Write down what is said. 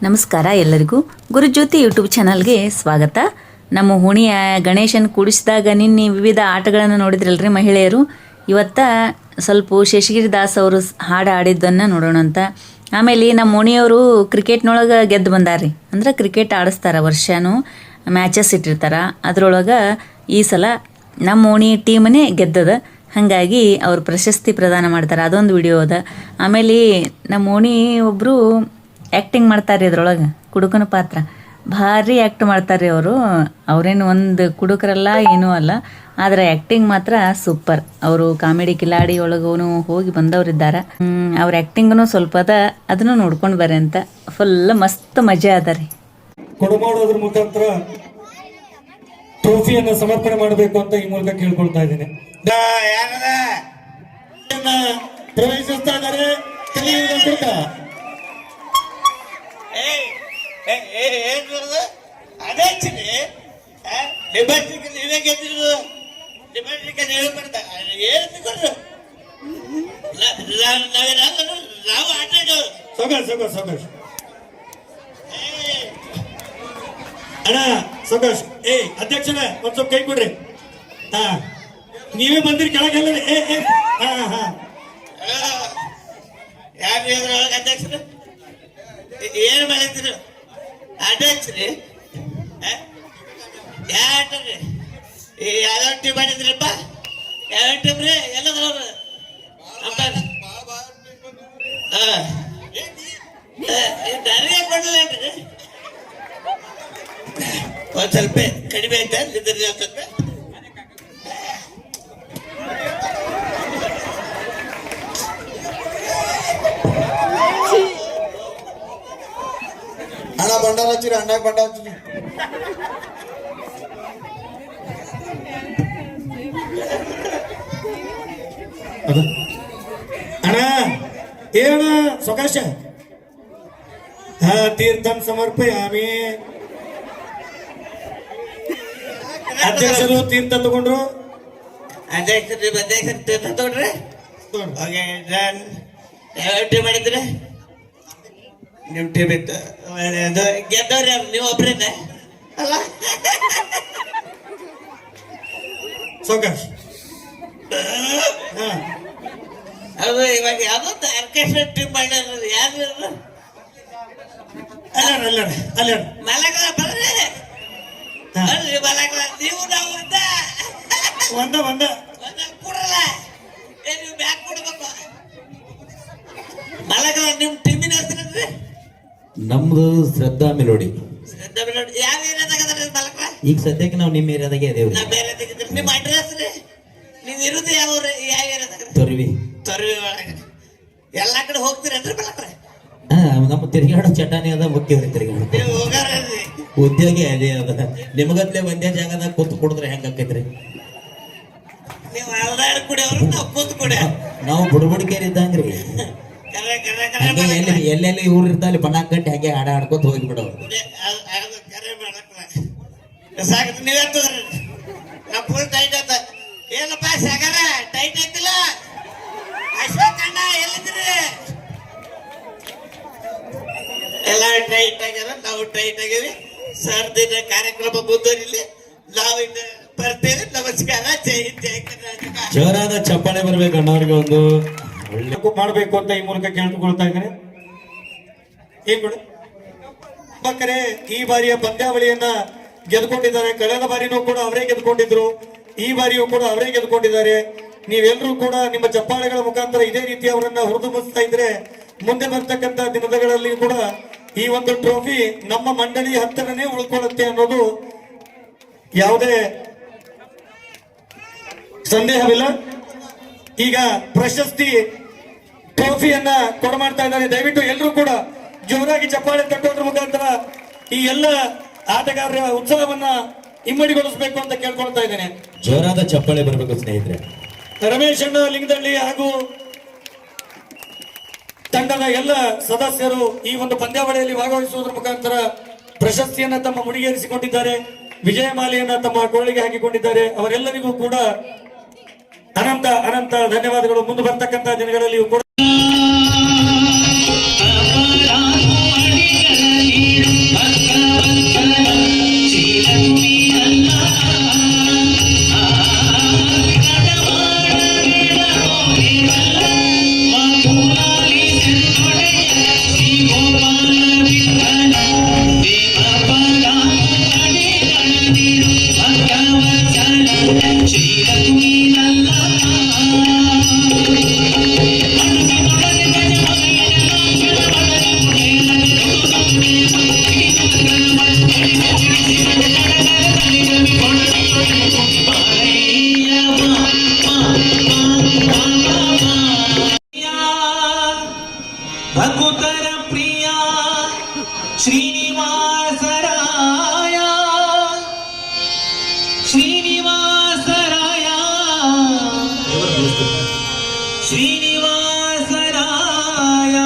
ನಮಸ್ಕಾರ ಎಲ್ಲರಿಗೂ ಗುರುಜ್ಯೋತಿ ಯೂಟ್ಯೂಬ್ ಚಾನಲ್ಗೆ ಸ್ವಾಗತ. ನಮ್ಮ ಓಣಿಯ ಗಣೇಶನ್ ಕೂಡಿಸಿದಾಗ ನಿನ್ನೆ ವಿವಿಧ ಆಟಗಳನ್ನು ನೋಡಿದ್ರಲ್ರಿ ಮಹಿಳೆಯರು. ಇವತ್ತ ಸ್ವಲ್ಪ ಶೇಷಗಿರಿ ದಾಸ್ ಅವರು ಹಾಡು ಆಡಿದ್ದನ್ನು ನೋಡೋಣ ಅಂತ. ಆಮೇಲೆ ನಮ್ಮ ಓಣಿಯವರು ಕ್ರಿಕೆಟ್ನೊಳಗೆ ಗೆದ್ದು ಬಂದಾರ್ರಿ. ಅಂದ್ರೆ ಕ್ರಿಕೆಟ್ ಆಡಿಸ್ತಾರೆ, ವರ್ಷನೂ ಮ್ಯಾಚಸ್ ಇಟ್ಟಿರ್ತಾರೆ. ಅದರೊಳಗೆ ಈ ಸಲ ನಮ್ಮ ಓಣಿ ಟೀಮನೇ ಗೆದ್ದದ. ಹಾಗಾಗಿ ಅವ್ರು ಪ್ರಶಸ್ತಿ ಪ್ರದಾನ ಮಾಡ್ತಾರೆ, ಅದೊಂದು ವಿಡಿಯೋ ಅದ. ಆಮೇಲೆ ನಮ್ಮ ಓಣಿ ಒಬ್ಬರು ಆ್ಯಕ್ಟಿಂಗ್ ಮಾಡ್ತಾರೆ ಇದ್ರೊಳಗೆ, ಕುಡುಕನ ಪಾತ್ರ ಭಾರಿ ಆ್ಯಕ್ಟ್ ಮಾಡ್ತಾರೆ ಅವರು. ಅವರೇನು ಒಂದು ಕುಡುಕರಲ್ಲ ಏನೂ ಅಲ್ಲ, ಆದರೆ ಆ್ಯಕ್ಟಿಂಗ್ ಮಾತ್ರ ಸೂಪರ್. ಅವರು ಕಾಮಿಡಿ ಕಿಲಾಡಿ ಒಳಗೂ ಹೋಗಿ ಬಂದವರಿದ್ದಾರೆ. ಅವ್ರ ಆ್ಯಕ್ಟಿಂಗೂ ಸ್ವಲ್ಪ ಅದ, ಅದನ್ನು ನೋಡ್ಕೊಂಡು ಬರ್ರಿ ಅಂತ. ಫುಲ್ ಮಸ್ತ್ ಮಜಾ ಅದ ರೀ. ಕೊಡಮಾಡೋದ್ರ ಮುಖಾಂತರ ಟ್ರೋಫಿಯನ್ನು ಸಮರ್ಪಣೆ ಮಾಡಬೇಕು ಅಂತ ಈ ಮೂಲಕ ಕೇಳ್ಕೊಳ್ತಾ ಇದ್ದೇನೆ. ಪ್ರವೇಶಿಸ್ತಾ ಇದ್ದಾರೆ ಸೌಕಾಶ್ ಅಣ್ಣ, ಸೌಕಾಶ್. ಅಧ್ಯಕ್ಷರೇ ಒಂದ್ ಸ್ವಲ್ಪ ಕೈ ಕೊಡ್ರಿ. ಹಾ, ನೀವೇ ಬಂದಿರಿ ಕೆಳಗೆಲ್ಲ. ಯಾರು ಅಧ್ಯಕ್ಷರು ಏನ್ ಮಾಡಿದ್ರು? ಅಧ್ಯಕ್ಷರಿ ಯಾರ್ರಿ ಯಾವ ಟೀಮ್ ಮಾಡಿದ್ರಪ್ಪ? ಯಾವ ಟೀಮ್ ರೀ? ಎಲ್ಲದ್ರವ್ರು ನನಗೆ ಕೊಡಲೇನ್ರಿ? ಒಂದ್ ಸ್ವಲ್ಪ ಕಡಿಮೆ ಆಯ್ತಾ ನಿದ್ರೆ? ಸ್ವಲ್ಪ ಅಣ್ಣ ಬಂಡಾರ ಹಚ್ಚಿರಿ, ಅಣ್ಣಾಗ ಬಂಡ ಹಚ್ಚಿರಿ. ಅಣ್ಣ ಏನ ಸೌಕಾಶ? ತೀರ್ಥಂ ಸಮರ್ಪಯಾಮಿ. ಅಧ್ಯಕ್ಷರು ತೀರ್ಥ ತಗೊಂಡ್ರು. ಅಧ್ಯಕ್ಷರು ತೀರ್ಥ ತಗೊಂಡ್ರಿ. ಯಾವ ಟೀಮ್ ಮಾಡಿದ್ರೆ? ನಿಮ್ ಟೀಮ್ ಇತ್ತು. ಗೆದ್ದವ್ರಿ ಅವ್ರು, ನೀವು ಒಬ್ರೇನೆ ಅಲ್ಲ? ಸೌಕಾಶ್ ಅದು ಇವಾಗ ಯಾವ್ದೊಂದು ಆರ್ಕೆಸ್ಟ್ರಾ ಟೀಮ್ ಮಾಡ್ಯಾರ. ಯಾರು ಅಲ್ಲ ಮಲಗಳ ಬರ್ರಿ. ಅಲ್ರಿ ಮಲಗಳ ನೀವು ನಾವು ಒಂದ ಕೊಡಲ್ಲ. ನೀವು ಬ್ಯಾಗ್ ಕೊಡ್ಬೇಕು. ಮಲಗಳ ನಿಮ್ ಟೀಮಿನ ಹೆಸರೇನ್ರಿ? ನಮ್ದು ಶ್ರದ್ಧಾ ಮೆಲೋಡಿ. ಶ್ರದ್ಧಾ ಮೆಲೋಡಿ ಯಾವ ಏರಿಯಾದಾಗ ಮಲಗಳ? ಈಗ ಸದ್ಯಕ್ಕೆ ನಾವು ನಿಮ್ಮ ಏರಿಯಾದಾಗೆ ಅದೇವ್ರಿ. ನಾ ಬೇರೆ ತೆಗಿದ್ರಿ. ನಿಮ್ಮ ಅಡ್ರೆಸ್ ರೀ? ನೀವು ಇರುದು ಯಾವ ಏರಿಯಾದಾಗ? ತೊರವಿ ಒಳಗೆ ಎಲ್ಲಾ ಕಡೆ ಹೋಗ್ತೀರನ್ರಿ ಮಲಗಳ? ನಮ್ಮ ತಿರುಗಾಡೋ ಚಟಾನಿ ಅದ, ಮುಖ್ಯವ್ರಿ ತಿರುಗಾಡ ನೀವು ಹೋಗಾರ್ರಿ. ಉದ್ಯೋಗ ಅದೇ ಅದ. ನಿಮಗತ್ಲೆ ಒಂದೇ ಜಾಗದಾಗ ಕೂತ್ ಕುಡಿದ್ರೆ ಹೆಂಗ ಆಕೈತ್ರಿ? ನೀವು ಅಲ್ದಾಡ್ ಕುಡಿಯವ್ರು, ನಾವು ಕೂತ್ ಕುಡಿಯ. ನಾವು ಬುಡಬುಡಿಕೇರಿ ಇದ್ದಂಗ್ರಿ. ಹಂಗೆ ಎಲ್ಲೆಲ್ಲಿ ಇವ್ರು ಇರ್ತಾವೆ ಬಣ್ಣ ಕಟ್ಟಿ ಹಾಗೆ ಹಾಡ ಹಾಡ್ಕೊತ ಹೋಗಿ ಬಿಡೋರು. ಸಾಕು ನೀವೇ ತಗೋರಿ. ನಾವು ಫುಲ್ ಟೈಟ್ ಆಯ್ತ. ಏನಪ್ಪ ಸಾಗರ ಟೈಟ್ ಐತಿಲ್ಲ? ಅಶ್ವಕಣ್ಣ ಎಲ್ಲಿದ್ರಿ? ಎಲ್ಲ ಟೈಟ್ ಆಗ್ಯಾರ, ನಾವು ಟೈಟ್ ಆಗೇವಿ. ಸರ್ ದಿನ ಕಾರ್ಯಕ್ರಮ ಮುಂದುವರಿಲಿ. ನಾವು ಇನ್ನು ಬರ್ತೇವೆ. ನಮಸ್ಕಾರ. ಜೈ ಹಿಂದ್, ಜೈ ಕರ್ನಾಟಕ. ಜೋರಾದ ಚಪ್ಪಾಳೆ ಬರ್ಬೇಕು ಅಣ್ಣವ್ರಿಗೆ. ಒಂದು ಒಳ್ಳೆ ಮಾಡಬೇಕು ಅಂತ ಈ ಮೂಲಕ ಕೇಳ್ಕೊಳ್ತಾ ಇದ್ದೇನೆ. ಏನ್ ಬಿಡು ಮಕ್ಕಳೇ, ಈ ಬಾರಿಯ ಪಂದ್ಯಾವಳಿಯನ್ನ ಗೆದ್ಕೊಂಡಿದ್ದಾರೆ. ಕಳೆದ ಬಾರಿನೂ ಕೂಡ ಅವರೇ ಗೆದ್ಕೊಂಡಿದ್ರು, ಈ ಬಾರಿಯೂ ಕೂಡ ಅವರೇ ಗೆದ್ಕೊಂಡಿದ್ದಾರೆ. ನೀವೆಲ್ಲರೂ ಕೂಡ ನಿಮ್ಮ ಚಪ್ಪಾಳೆಗಳ ಮುಖಾಂತರ ಇದೇ ರೀತಿ ಅವರನ್ನ ಹುರಿದುಂಬಿಸ್ತಾ ಇದ್ರೆ ಮುಂದೆ ಬರ್ತಕ್ಕಂಥ ದಿನಗಳಲ್ಲಿ ಕೂಡ ಈ ಒಂದು ಟ್ರೋಫಿ ನಮ್ಮ ಮಂಡಳಿ ಹತ್ತಿರನೇ ಉಳ್ಕೊಳ್ಳುತ್ತೆ ಅನ್ನೋದು ಯಾವುದೇ ಸಂದೇಹವಿಲ್ಲ. ಈಗ ಪ್ರಶಸ್ತಿ ಟ್ರೋಫಿಯನ್ನ ಕೊಡಮಾಡ್ತಾ ಇದ್ದಾರೆ. ದಯವಿಟ್ಟು ಎಲ್ಲರೂ ಕೂಡ ಜೋರಾಗಿ ಚಪ್ಪಾಳೆ ತಟ್ಟೋದ್ರ ಮುಖಾಂತರ ಈ ಎಲ್ಲ ಆಟಗಾರರ ಉತ್ಸಾಹವನ್ನ ಇಮ್ಮಡಿಗೊಳಿಸಬೇಕು ಅಂತ ಕೇಳ್ಕೊಳ್ತಾ ಇದ್ದೇನೆ. ಜೋರಾದ ಚಪ್ಪಾಳೆ ಬರಬೇಕು ಸ್ನೇಹಿತರೆ. ರಮೇಶ್ ಅಣ್ಣ ಲಿಂಗದಳ್ಳಿ ಹಾಗೂ ತಂಡದ ಎಲ್ಲ ಸದಸ್ಯರು ಈ ಒಂದು ಪಂದ್ಯಾವಳಿಯಲ್ಲಿ ಭಾಗವಹಿಸುವುದರ ಮುಖಾಂತರ ಪ್ರಶಸ್ತಿಯನ್ನ ತಮ್ಮ ಮುಡಿಗೇರಿಸಿಕೊಂಡಿದ್ದಾರೆ, ವಿಜಯಮಾಲೆಯನ್ನ ತಮ್ಮ ಗೋಳಿಗೆ ಹಾಕಿಕೊಂಡಿದ್ದಾರೆ. ಅವರೆಲ್ಲರಿಗೂ ಕೂಡ ಅನಂತ ಅನಂತ ಧನ್ಯವಾದಗಳು. ಮುಂದೆ ಬರ್ತಕ್ಕಂಥ ದಿನಗಳಲ್ಲಿಯೂ ಕೂಡ ಶ್ರೀನಿವಾಸರಾಯ ಶ್ರೀನಿವಾಸರಾಯ ಶ್ರೀನಿವಾಸರಾಯ